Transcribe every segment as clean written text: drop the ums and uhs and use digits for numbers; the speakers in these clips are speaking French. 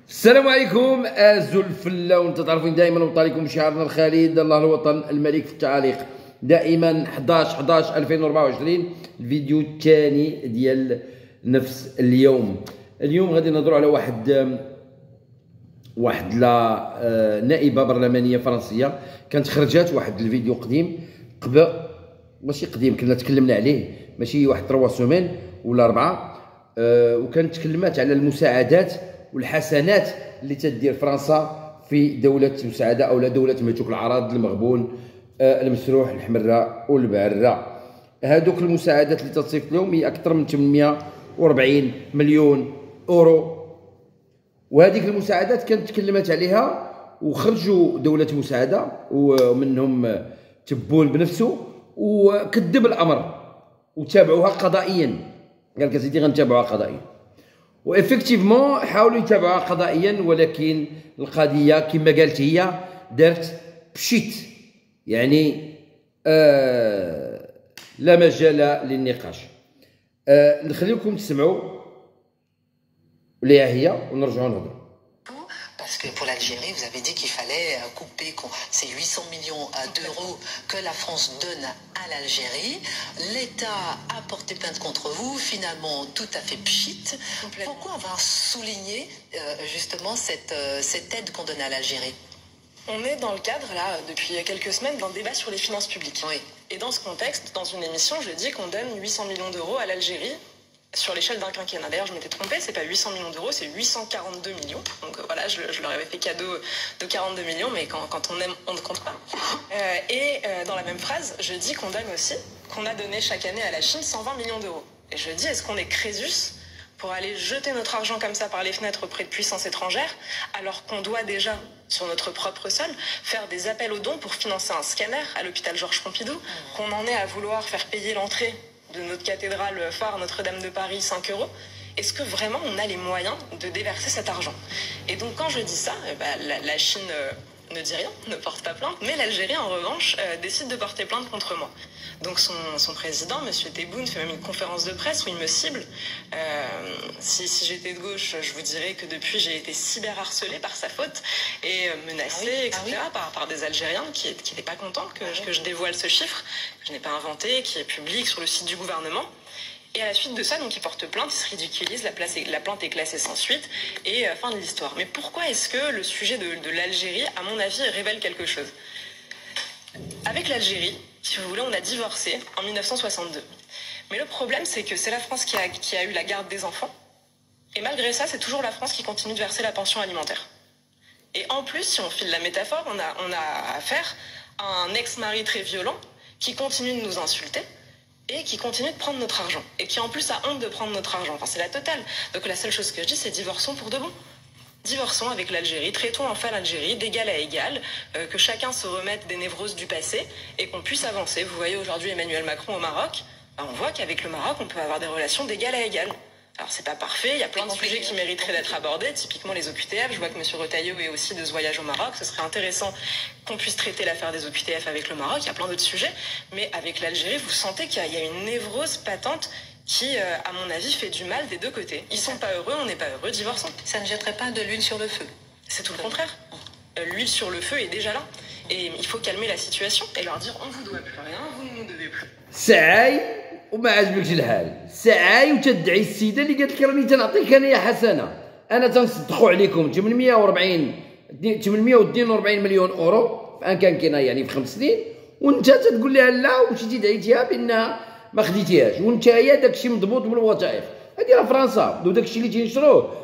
السلام عليكم ازو الفله، وانت تعرفين دائما وطالكم شعارنا الخالد الله الوطن الملك في التعاليق دائما 11/11/2024. الفيديو الثاني ديال نفس اليوم غادي نهضروا على واحد لا نائبه برلمانيه فرنسيه كانت خرجت واحد الفيديو قديم ماشي قديم، كنا تكلمنا عليه ماشي واحد 3 سيمين ولا 4 وكانت تكلمات على المساعدات والحسنات اللي تدير فرنسا في دولة مساعدة أو لا دولة متروك الأعراض المغبون المسروح الحمراء والبعرة. هذوك المساعدات اللي تتصيفط لهم هي أكثر من 840 مليون أورو، وهذيك المساعدات كانت تكلمت عليها وخرجوا دولة مساعدة ومنهم تبون بنفسه وكذب الأمر وتابعوها قضائيا، قال لك سيدي غنتابعوها قضائيا، وإفكتيفمون حاولوا يتابعوها قضائيا، ولكن القضية كما قالت هي دارت بشيت، يعني لا مجال للنقاش. نخليكم تسمعوا ليها هي ونرجعوا نهضروا. Parce que pour l'Algérie, vous avez dit qu'il fallait couper ces 800 millions d'euros que la France donne à l'Algérie. L'État a porté plainte contre vous, finalement tout à fait pchit. Pourquoi avoir souligné justement cette aide qu'on donne à l'Algérie? On est dans le cadre, là, depuis quelques semaines, d'un débat sur les finances publiques. Oui. Et dans ce contexte, dans une émission, je dis qu'on donne 800 millions d'euros à l'Algérie sur l'échelle d'un quinquennat. D'ailleurs, je m'étais trompée, c'est pas 800 millions d'euros, c'est 842 millions. Donc voilà, je leur avais fait cadeau de 42 millions, mais quand on aime, on ne compte pas. Dans la même phrase, je dis qu'on donne aussi, qu'on a donné chaque année à la Chine 120 millions d'euros. Et je dis, est-ce qu'on est Crésus pour aller jeter notre argent comme ça par les fenêtres auprès de puissances étrangères, alors qu'on doit déjà, sur notre propre sol, faire des appels aux dons pour financer un scanner à l'hôpital Georges Pompidou, qu'on en est à vouloir faire payer l'entrée de notre cathédrale phare Notre-Dame de Paris 5 euros. Est-ce que vraiment on a les moyens de déverser cet argent? Et donc quand je dis ça, la Chine ne dit rien, ne porte pas plainte, mais l'Algérie en revanche décide de porter plainte contre moi. Donc son président, M. Tebboune, fait même une conférence de presse où il me cible. Si j'étais de gauche, je vous dirais que depuis j'ai été cyberharcelée par sa faute et menacée, etc. Par des Algériens qui n'étaient pas contents que je dévoile ce chiffre, que je n'ai pas inventé, qui est public sur le site du gouvernement. Et à la suite de ça, donc, il porte plainte, il se ridiculise, la plainte est classée sans suite, et fin de l'histoire. Mais pourquoi est-ce que le sujet de l'Algérie, à mon avis, révèle quelque chose? Avec l'Algérie, si vous voulez, on a divorcé en 1962. Mais le problème, c'est que c'est la France qui a eu la garde des enfants, et malgré ça, c'est toujours la France qui continue de verser la pension alimentaire. Et en plus, si on file la métaphore, on a affaire à un ex-mari très violent qui continue de nous insulter, et qui continue de prendre notre argent, et qui en plus a honte de prendre notre argent. Enfin, c'est la totale. Donc la seule chose que je dis, c'est divorçons pour de bon. Divorçons avec l'Algérie, traitons enfin l'Algérie d'égal à égal, que chacun se remette des névroses du passé, et qu'on puisse avancer. Vous voyez aujourd'hui Emmanuel Macron au Maroc, on voit qu'avec le Maroc, on peut avoir des relations d'égal à égal. Alors c'est pas parfait, il y a plein de sujets qui mériteraient d'être abordés, typiquement les OQTF. Je vois que M. Retailleau est aussi de ce voyage au Maroc, ce serait intéressant qu'on puisse traiter l'affaire des OQTF avec le Maroc, il y a plein d'autres sujets, mais avec l'Algérie, vous sentez qu'il y a une névrose patente qui, à mon avis, fait du mal des deux côtés. Ils sont pas heureux, on n'est pas heureux, divorçons. Ça ne jetterait pas de l'huile sur le feu? C'est tout le contraire. L'huile sur le feu est déjà là, et il faut calmer la situation et leur dire on vous doit plus rien, vous ne nous devez plus. وما عجبكش الحال ساعي وتدعي السيده اللي قالت لك راني تنعطيك انايا حسنه، انا تنصدقوا عليكم 842 مليون اورو في ان كانكينا، يعني في 5 سنين، وانت تقول لها لا ومشيتي دعيتيها بانها ما خديتيهاش، وانت يا داكشي مضبوط بالوثائق. هذه راه فرنسا، وداكشي اللي تينشروه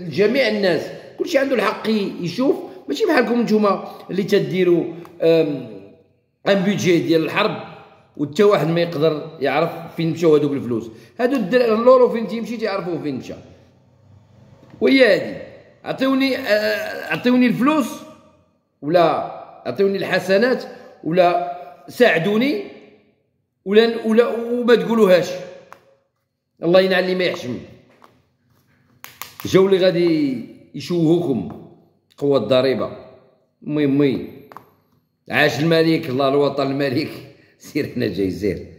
لجميع الناس، كلشي عنده الحق يشوف، ماشي بحالكم نتوما اللي تديروا ان بيدجي ديال الحرب وتا واحد ما يقدر يعرف فين مشاو هذوك الفلوس. هادو اللورو فين تيمشي تيعرفوه فين مشى. وهي هادي، عطيوني الفلوس ولا عطيوني الحسنات ولا ساعدوني ولا وما تقولوهاش. الله ينعل اللي ما يحشم. جاو اللي غادي يشوهوكم قوة الضريبة. مي عاش الملك، الله الوطن الملك. سير هنا جاي زير.